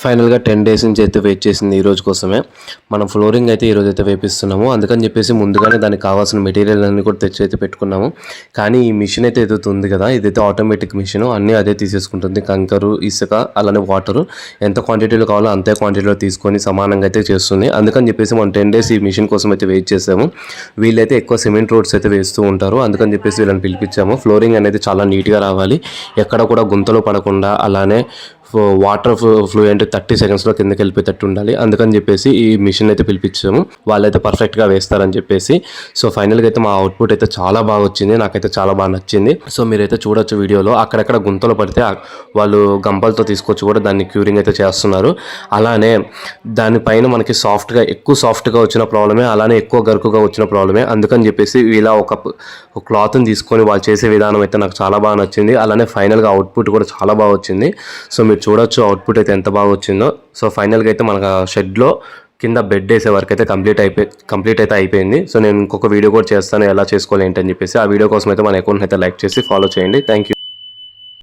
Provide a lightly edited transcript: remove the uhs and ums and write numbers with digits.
ఫైనల్‌గా 10 డేస్ నుంచి అయితే వెయిట్ చేసింది ఈ రోజు కోసమే. మనం ఫ్లోరింగ్ అయితే ఈరోజు అయితే వేపిస్తున్నాము. అందుకని చెప్పేసి ముందుగానే దానికి కావాల్సిన మెటీరియల్ అన్నీ కూడా తెచ్చి అయితే పెట్టుకున్నాము. కానీ ఈ మిషన్ అయితే ఏదైతే ఉంది కదా, ఇదైతే ఆటోమేటిక్ మిషన్. అన్నీ అదే తీసేసుకుంటుంది. కంకరు, ఇసుక, అలానే వాటరు ఎంత క్వాంటిటీలో కావాలో అంతే క్వాంటిటీలో తీసుకొని సమానంగా అయితే చేస్తుంది. అందుకని చెప్పేసి మనం 10 డేస్ ఈ మిషన్ కోసం అయితే వెయిట్ చేసాము. వీళ్ళైతే ఎక్కువ సిమెంట్ రోడ్స్ అయితే వేస్తూ ఉంటారు. అందుకని చెప్పేసి వీళ్ళని పిలిపించాము. ఫ్లోరింగ్ అనేది చాలా నీట్‌గా రావాలి. ఎక్కడ కూడా గుంతలు పడకుండా, అలానే వాటర్ ఫ్లూయెంట్ 30 సెకండ్స్లో కిందకి వెళ్ళిపోయేటట్టు ఉండాలి. అందుకని చెప్పేసి ఈ మిషన్ అయితే పిలిపించాము. వాళ్ళైతే పర్ఫెక్ట్గా వేస్తారని చెప్పేసి. సో ఫైనల్గా అయితే మా అవుట్పుట్ అయితే చాలా బాగా వచ్చింది. నాకైతే చాలా బాగా నచ్చింది. సో మీరైతే చూడొచ్చు వీడియోలో, అక్కడెక్కడ గుంతలు పడితే వాళ్ళు గంపలతో తీసుకొచ్చి కూడా దాన్ని క్యూరింగ్ అయితే చేస్తున్నారు. అలానే దానిపైన మనకి ఎక్కువ సాఫ్ట్గా వచ్చిన ప్రాబ్లమే, అలానే ఎక్కువ గరుకుగా వచ్చిన ప్రాబ్లమే. అందుకని చెప్పేసి ఇలా ఒక క్లాత్ని తీసుకొని వాళ్ళు చేసే విధానం అయితే నాకు చాలా బాగా నచ్చింది. అలానే ఫైనల్గా అవుట్పుట్ కూడా చాలా బాగా వచ్చింది. సో మీరు చూడొచ్చు అవుట్పుట్ అయితే ఎంత బాగా వచ్చిందో. సో ఫైనల్గా అయితే మనకు షెడ్లో కింద బెడ్ వేసే వరకు అయితే కంప్లీట్ అయితే అయిపోయింది. సో నేను ఇంకొక వీడియో కూడా చేస్తాను ఎలా చేసుకోవాలి ఏంటని చెప్పేసి. ఆ వీడియో కోసం అయితే మన అకౌంట్ని అయితే లైక్ చేసి ఫాలో చేయండి. Thank you.